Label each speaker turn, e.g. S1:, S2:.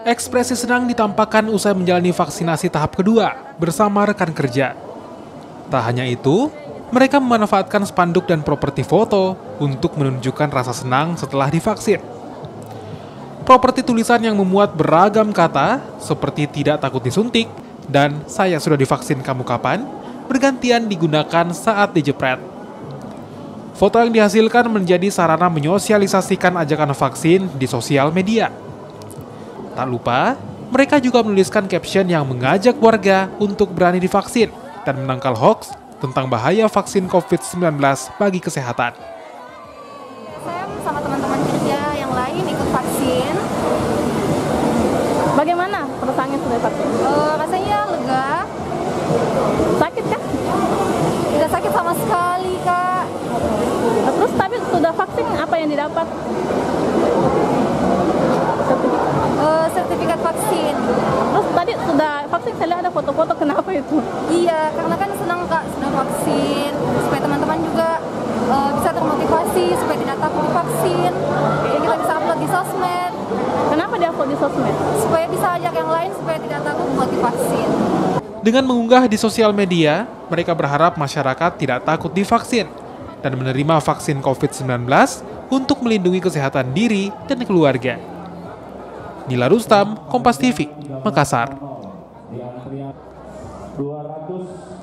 S1: Ekspresi senang ditampakkan usai menjalani vaksinasi tahap kedua bersama rekan kerja. Tak hanya itu, mereka memanfaatkan spanduk dan properti foto untuk menunjukkan rasa senang setelah divaksin. Properti tulisan yang memuat beragam kata seperti tidak takut disuntik dan saya sudah divaksin kamu kapan bergantian digunakan saat dijepret. Foto yang dihasilkan menjadi sarana menyosialisasikan ajakan vaksin di sosial media. Tak lupa, mereka juga menuliskan caption yang mengajak warga untuk berani divaksin dan menangkal hoaks tentang bahaya vaksin COVID-19 bagi kesehatan.
S2: Saya sama teman-teman kerja yang lain ikut vaksin.
S3: Bagaimana perasaannya sudah vaksin?
S2: Rasanya lega.
S3: Sakit kah?
S2: Tidak sakit sama sekali, Kak.
S3: Terus tapi sudah vaksin apa yang didapat?
S2: Sertifikat vaksin.
S3: Terus tadi sudah vaksin, saya lihat ada foto-foto, kenapa itu?
S2: Iya, karena kan senang, Kak, sudah vaksin. Supaya teman-teman juga bisa termotivasi, supaya tidak takut divaksin. Jadi kita bisa upload di sosmed.
S3: Kenapa dia upload di sosmed?
S2: Supaya bisa ajak yang lain supaya tidak takut buat divaksin.
S1: Dengan mengunggah di sosial media, mereka berharap masyarakat tidak takut divaksin dan menerima vaksin COVID-19 untuk melindungi kesehatan diri dan keluarga. Nila Rustam, Kompas TV, Makassar.
S4: 200